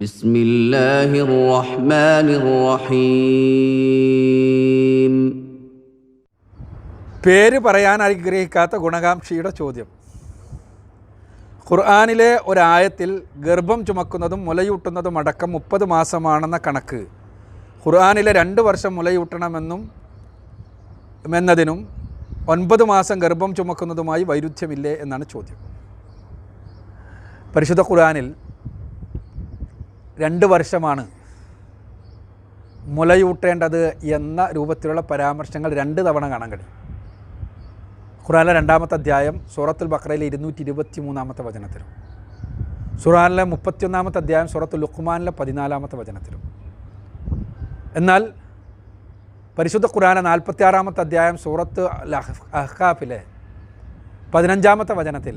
بسم الله الرحمن الرحيم. പേര് പറയാൻ ആഗ്രഹിക്കാത്ത ഗുണകാംക്ഷിയുടെ ചോദ്യം. ഖുർആനിലെ ഒരായത്തിൽ ഗർഭം ചുമക്കുന്നതും മുലയൂട്ടുന്നതും അടക്കം 30 മാസമാണെന്ന കണക്ക് ഖുർആനിലെ 2 വർഷം മുലയൂട്ടണമെന്നതിനും 9 മാസം ഗർഭം ചുമക്കുന്നതുമായി വൈരുദ്ധ്യമില്ലേ എന്നാണ് ചോദ്യം. പരിശുദ്ധ ഖുർആനിൽ 2 വർഷമാണ് മുലയൂട്ടേണ്ടത് എന്ന രൂപത്തിലുള്ള പരാമർശങ്ങൾ 2 തവണ കാണാൻ കഴിയും. ഖുർആനിലെ 2-ാമത്തെ അധ്യായം സൂറത്തുൽ ബഖറയിലെ 223-ാമത്തെ വചനത്തിലും, ഖുർആനിലെ 31-ാമത്തെ അധ്യായം സൂറത്തുൽ ലുഖ്മാനിലെ 14-ാമത്തെ വചനത്തിലും. എന്നാൽ പരിശുദ്ധ ഖുർആനിലെ 46-ാമത്തെ അധ്യായം സൂറത്ത് അഹ്ഖാഫിലെ 15-ാമത്തെ വചനത്തിൽ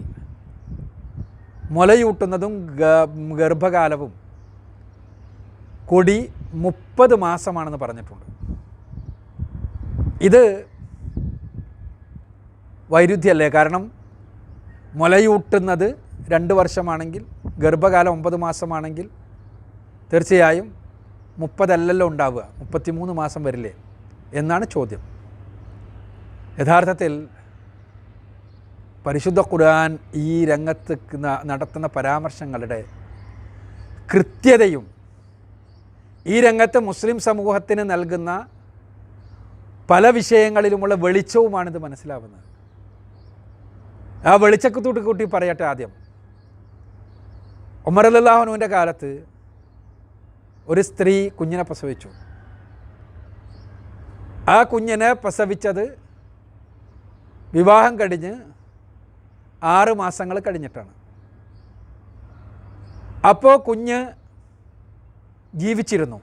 മുലയൂട്ടുന്നതും ഗർഭകാലവും കൂടി 30 മാസമാണെന്ന് പറഞ്ഞിട്ടുണ്ട്. ഇത് വൈരുദ്ധ്യമല്ലേ? കാരണം മുലയൂട്ടുന്നത് 2 വർഷമാണെങ്കിൽ ഗർഭകാലം 9 മാസമാണെങ്കിൽ തീർച്ചയായും 30 അല്ലല്ലോ ഉണ്ടാവുക, 33 മാസം വരില്ലേ എന്നാണ് ചോദ്യം. യഥാർത്ഥത്തിൽ പരിശുദ്ധ ഖുർആൻ ഈ രംഗത്ത് നടത്തുന്ന പരാമർശങ്ങളുടെ കൃത്യതയും ഈ രംഗത്ത് മുസ്ലിം സമൂഹത്തിന് നൽകുന്ന പല വിഷയങ്ങളിലുമുള്ള വെളിച്ചവുമാണിത് മനസ്സിലാവുന്നത്. ആ വെളിച്ചക്കത്തോട്ട് കൂട്ടി പറയട്ടെ. ആദ്യം, ഉമർ റളിയല്ലാഹു അൻഹുവിൻ്റെ കാലത്ത് ഒരു സ്ത്രീ കുഞ്ഞിനെ പ്രസവിച്ചു. ആ കുഞ്ഞിനെ പ്രസവിച്ചത് വിവാഹം കഴിഞ്ഞ് 6 മാസങ്ങൾ കഴിഞ്ഞിട്ടാണ്. അപ്പോൾ കുഞ്ഞ് ജീവിച്ചിരുന്നു.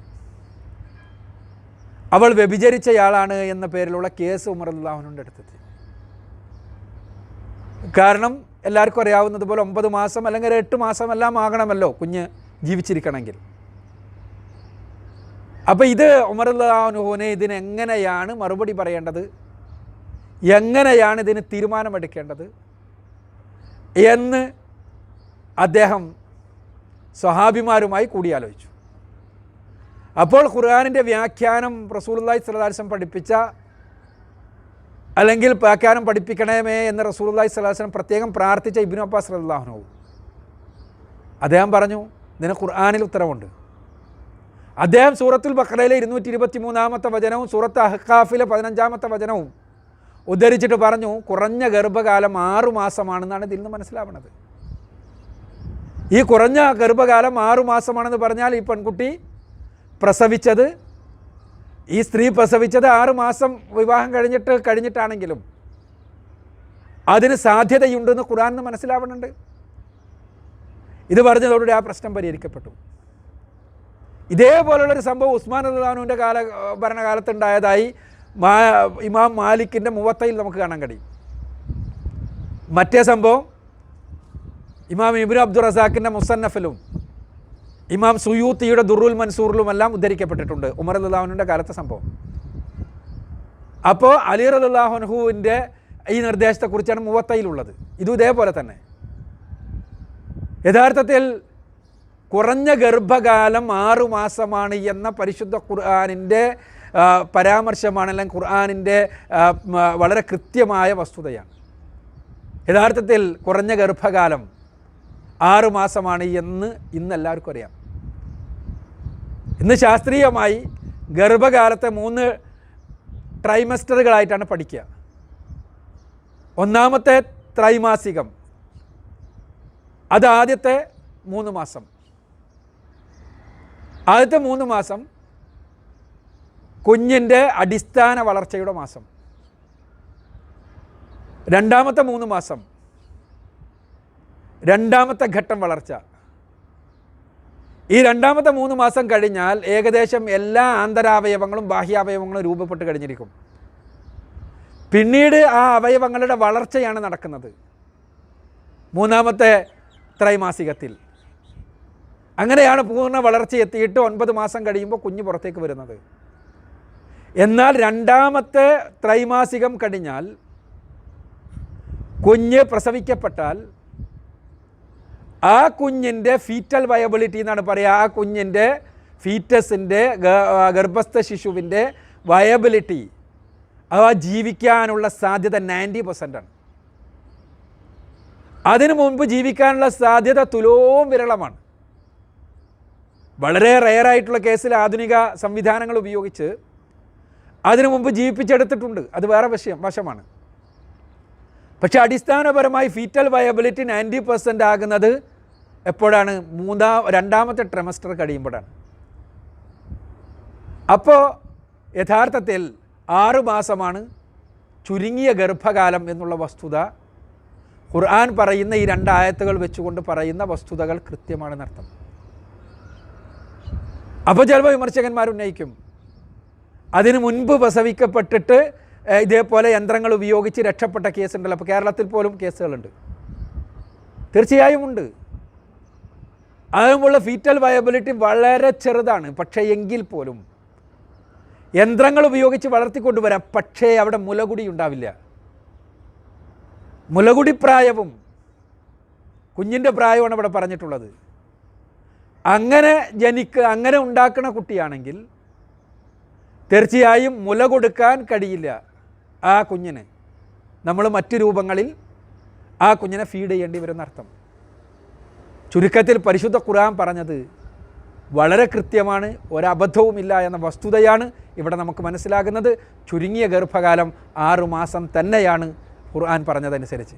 അവൾ വ്യഭിചരിച്ചയാളാണ് എന്ന പേരിലുള്ള കേസ് ഉമർ റളിയല്ലാഹു അൻഹുവിൻ്റെ അടുത്തെത്തി. കാരണം എല്ലാവർക്കും അറിയാവുന്നതുപോലെ 9 മാസം അല്ലെങ്കിൽ 8 മാസം എല്ലാം ആകണമല്ലോ കുഞ്ഞ് ജീവിച്ചിരിക്കണമെങ്കിൽ. അപ്പോൾ ഇത് ഉമർ റളിയല്ലാഹു അൻഹുവിനെ ഇതിനെങ്ങനെയാണ് മറുപടി പറയേണ്ടത്, എങ്ങനെയാണ് ഇതിന് തീരുമാനമെടുക്കേണ്ടത് എന്ന് അദ്ദേഹം സ്വഹാബിമാരുമായി കൂടിയാലോചിച്ചു. അപ്പോൾ ഖുർആനിൻ്റെ വ്യാഖ്യാനം റസൂലുള്ളാഹി സ്വല്ലല്ലാഹു അലൈഹി വസല്ലം പഠിപ്പിച്ച, അല്ലെങ്കിൽ വ്യാഖ്യാനം പഠിപ്പിക്കണമേ എന്ന് റസൂലുള്ളാഹി സ്വല്ലല്ലാഹു അലൈഹി വസല്ലം പ്രത്യേകം പ്രാർത്ഥിച്ച ഇബ്നു അബ്ബാസ് റളിയല്ലാഹു അൻഹു അദ്ദേഹം പറഞ്ഞു, ഇതിന് ഖുർആനിൽ ഉത്തരവുണ്ട്. അദ്ദേഹം സൂറത്തുൽ ബഖറയിലെ 223-ാമത്തെ വചനവും സൂറത്ത് അഹ്ഖാഫിലെ 15-ാമത്തെ വചനവും ഉദ്ധരിച്ചിട്ട് പറഞ്ഞു, കുറഞ്ഞ ഗർഭകാലം 6 മാസമാണെന്നാണ് ഇതിൽ നിന്ന് മനസ്സിലാവുന്നത്. ഈ കുറഞ്ഞ ഗർഭകാലം 6 മാസമാണെന്ന് പറഞ്ഞാൽ ഈ പെൺകുട്ടി പ്രസവിച്ചത്, ഈ സ്ത്രീ പ്രസവിച്ചത് 6 മാസം വിവാഹം കഴിഞ്ഞിട്ടാണെങ്കിലും അതിന് സാധ്യതയുണ്ടെന്ന് ഖുർആനിൽ നിന്ന് മനസ്സിലാവുന്നുണ്ട്. ഇത് പറഞ്ഞതോടുകൂടി ആ പ്രശ്നം പരിഹരിക്കപ്പെട്ടു. ഇതേപോലുള്ളൊരു സംഭവം ഉസ്മാൻ റളിയല്ലാഹു അൻഹുവിൻ്റെ ഭരണകാലത്തുണ്ടായതായി ഇമാം മാലിക്കിൻ്റെ മുവത്തയിൽ നമുക്ക് കാണാൻ കഴിയും. മറ്റേ സംഭവം ഇമാം ഇബ്നു അബ്ദുർ റസാഖിൻ്റെ മുസന്നഫിലും ഇമാം സുയൂത്തിയുടെ ദുറുൽ മൻസൂറിലുമെല്ലാം ഉദ്ധരിക്കപ്പെട്ടിട്ടുണ്ട് ഉമർ റളിയല്ലാഹു അൻഹുവിൻ്റെ കാലത്തെ സംഭവം. അപ്പോൾ അലി റളിയല്ലാഹു അൻഹുവിൻ്റെ ഈ നിർദ്ദേശത്തെക്കുറിച്ചാണ് മുവത്തയിലുള്ളത്. ഇതും ഇതേപോലെ തന്നെ. യഥാർത്ഥത്തിൽ കുറഞ്ഞ ഗർഭകാലം 6 മാസമാണ് എന്ന പരിശുദ്ധ ഖുർആനിൻ്റെ പരാമർശമാണ്, അല്ലെങ്കിൽ ഖുർആനിൻ്റെ വളരെ കൃത്യമായ വസ്തുതയാണ്. യഥാർത്ഥത്തിൽ കുറഞ്ഞ ഗർഭകാലം 6 മാസമാണ് എന്ന് ഇന്ന് എല്ലാവർക്കും അറിയാം. ഇന്ന് ശാസ്ത്രീയമായി ഗർഭകാലത്തെ 3 ട്രൈമസ്റ്ററുകളായിട്ടാണ് പഠിക്കുക. ഒന്നാമത്തെ ത്രൈമാസികം, അത് ആദ്യത്തെ 3 മാസം. ആദ്യത്തെ 3 മാസം കുഞ്ഞിൻ്റെ അടിസ്ഥാന വളർച്ചയുടെ മാസം. രണ്ടാമത്തെ 3 മാസം രണ്ടാമത്തെ ഘട്ടം വളർച്ച. ഈ രണ്ടാമത്തെ 3 മാസം കഴിഞ്ഞാൽ ഏകദേശം എല്ലാ ആന്തരാവയവങ്ങളും ബാഹ്യാവയവങ്ങളും രൂപപ്പെട്ട് കഴിഞ്ഞിരിക്കും. പിന്നീട് ആ അവയവങ്ങളുടെ വളർച്ചയാണ് നടക്കുന്നത് 3-ാമത്തെ ത്രൈമാസികത്തിൽ. അങ്ങനെയാണ് പൂർണ്ണ വളർച്ച എത്തിയിട്ട് 9 മാസം കഴിയുമ്പോൾ കുഞ്ഞ് പുറത്തേക്ക് വരുന്നത്. എന്നാൽ 2-ാമത്തെ ത്രൈമാസികം കഴിഞ്ഞാൽ കുഞ്ഞ് പ്രസവിക്കപ്പെട്ടാൽ ആ കുഞ്ഞിൻ്റെ ഫീറ്റൽ വയബിലിറ്റി എന്നാണ് പറയുക. ആ കുഞ്ഞിൻ്റെ ഫീറ്റസിൻ്റെ ഗർഭസ്ഥ ശിശുവിൻ്റെ വയബിലിറ്റി, അഥവാ ജീവിക്കാനുള്ള സാധ്യത 90% ആണ്. അതിനു മുൻപ് ജീവിക്കാനുള്ള സാധ്യത തുലോം വിരളമാണ്. വളരെ റെയറായിട്ടുള്ള കേസിൽ ആധുനിക സംവിധാനങ്ങൾ ഉപയോഗിച്ച് അതിനു മുമ്പ് ജീവിപ്പിച്ചെടുത്തിട്ടുണ്ട്. അത് വേറെ വശമാണ്. പക്ഷെ അടിസ്ഥാനപരമായി ഫീറ്റൽ വയബിലിറ്റി 90% ആകുന്നത് എപ്പോഴാണ്? രണ്ടാമത്തെ ട്രിമസ്റ്റർ കഴിയുമ്പോഴാണ്. അപ്പോൾ യഥാർത്ഥത്തിൽ 6 മാസമാണ് ചുരുങ്ങിയ ഗർഭകാലം എന്നുള്ള വസ്തുത ഖുർആൻ പറയുന്ന ഈ 2 ആയത്തുകൾ വെച്ചുകൊണ്ട് പറയുന്ന വസ്തുതകൾ കൃത്യമാണെന്നർത്ഥം. അപ്പോൾ ചിലപ്പോൾ വിമർശകന്മാർ ഉന്നയിക്കും, അതിനു മുൻപ് പ്രസവിക്കപ്പെട്ടിട്ട് ഇതേപോലെ യന്ത്രങ്ങൾ ഉപയോഗിച്ച് രക്ഷപ്പെട്ട കേസുണ്ടല്ലോ. അപ്പോൾ കേരളത്തിൽ പോലും കേസുകളുണ്ട്. തീർച്ചയായും ഉണ്ട്. അതിനുമുള്ള ഫീറ്റൽ വയബിലിറ്റി വളരെ ചെറുതാണ്. പക്ഷേ എങ്കിൽ പോലും യന്ത്രങ്ങൾ ഉപയോഗിച്ച് വളർത്തിക്കൊണ്ടുവരാം. പക്ഷേ അവിടെ മുലകുടി ഉണ്ടാവില്ല. മുലകുടി പ്രായവും കുഞ്ഞിൻ്റെ പ്രായമാണ് ഇവിടെ പറഞ്ഞിട്ടുള്ളത്. അങ്ങനെ ഉണ്ടാക്കുന്ന കുട്ടിയാണെങ്കിൽ തീർച്ചയായും മുല കൊടുക്കാൻ കഴിയില്ല ആ കുഞ്ഞിന്. നമ്മൾ മറ്റു രൂപങ്ങളിൽ ആ കുഞ്ഞിനെ ഫീഡ് ചെയ്യേണ്ടി വരുന്നർത്ഥം. ചുരുക്കത്തിൽ പരിശുദ്ധ ഖുർആൻ പറഞ്ഞത് വളരെ കൃത്യമാണ്, ഒരബദ്ധവുമില്ല എന്ന വസ്തുതയാണ് ഇവിടെ നമുക്ക് മനസ്സിലാകുന്നത്. ചുരുങ്ങിയ ഗർഭകാലം 6 മാസം തന്നെയാണ് ഖുർആൻ പറഞ്ഞതനുസരിച്ച്.